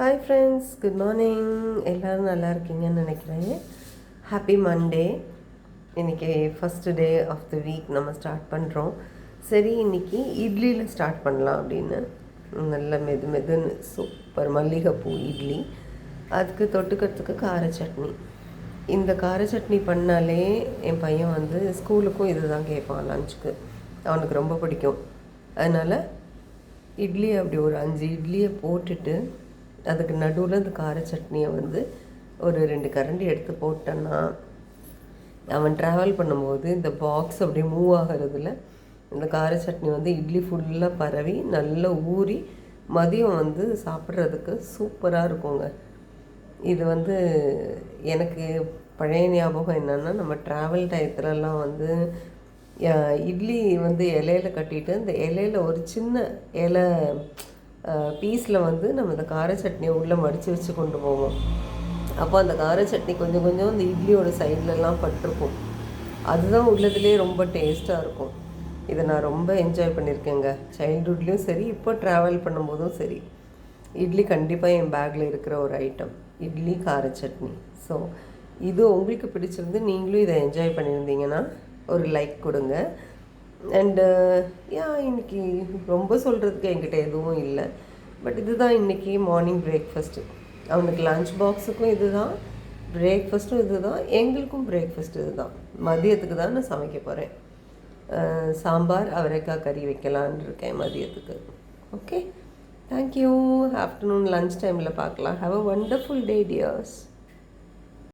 Hi friends, good morning. எல்லோரும் நல்லா இருக்கீங்கன்னு நினைக்கிறேன். Happy Monday. இன்றைக்கி first day of the week நம்ம ஸ்டார்ட் பண்ணுறோம். சரி, இன்றைக்கி இட்லியில் ஸ்டார்ட் பண்ணலாம் அப்படின்னு நல்ல மெதுன்னு சூப்பர் மல்லிகைப்பூ இட்லி. அதுக்கு தொட்டுக்கிறதுக்கு கார சட்னி. இந்த கார சட்னி பண்ணாலே என் பையன் வந்து ஸ்கூலுக்கும் இது தான் கேட்பான் லஞ்சுக்கு. அவனுக்கு ரொம்ப பிடிக்கும். அதனால் இட்லி அப்படி ஒரு 5 இட்லியை போட்டுட்டு அதுக்கு நடுவில் இந்த கார சட்னியை வந்து ஒரு 2 கரண்டி எடுத்து போட்டேன்னா அவன் ட்ராவல் பண்ணும்போது இந்த பாக்ஸ் அப்படியே மூவ் ஆகிறதுல இந்த கார சட்னி வந்து இட்லி ஃபுல்லாக பரவி நல்லா ஊறி மதியம் வந்து சாப்பிட்றதுக்கு சூப்பராக இருக்குங்க. இது வந்து எனக்கு பழைய ஞாபகம் என்னென்னா, நம்ம ட்ராவல் டயத்துலலாம் வந்து இட்லி வந்து இலையில கட்டிட்டு இந்த இலையில ஒரு சின்ன இலை பீஸில் வந்து நம்ம இந்த கார சட்னியை உள்ளே மடித்து வச்சு கொண்டு போவோம். அப்போ அந்த கார சட்னி கொஞ்சம் கொஞ்சம் இந்த இட்லியோட சைட்லலாம் பட்டிருக்கும். அதுதான் உள்ளதுலேயே ரொம்ப டேஸ்ட்டாக இருக்கும். இதை நான் ரொம்ப என்ஜாய் பண்ணியிருக்கேங்க. சைல்ட்ஹுட்லேயும் சரி, இப்போ ட்ராவல் பண்ணும்போதும் சரி. இட்லி கண்டிப்பாக என் பேக்கில் இருக்கிற ஒரு ஐட்டம், இட்லி கார சட்னி. ஸோ இது உங்களுக்கு பிடிச்சிருந்து நீங்களும் இதை என்ஜாய் பண்ணியிருந்தீங்கன்னா ஒரு லைக் கொடுங்க. அண்டு இன்றைக்கி ரொம்ப சொல்கிறதுக்கு என்கிட்ட எதுவும் இல்லை. பட் இதுதான் இன்றைக்கி மார்னிங் பிரேக்ஃபாஸ்ட்டு. அவனுக்கு லன்ச் பாக்ஸுக்கும் இது தான், பிரேக்ஃபாஸ்ட்டும் இது தான், எங்களுக்கும் பிரேக்ஃபாஸ்ட் இது தான். மதியத்துக்கு தான் நான் சமைக்க போகிறேன். சாம்பார் அவரைக்காய் கறி வைக்கலான்னு இருக்கேன் மதியத்துக்கு. Okay, thank you. ஆஃப்டர்நூன் லன்ச் டைமில் பார்க்கலாம். Have a wonderful day tears.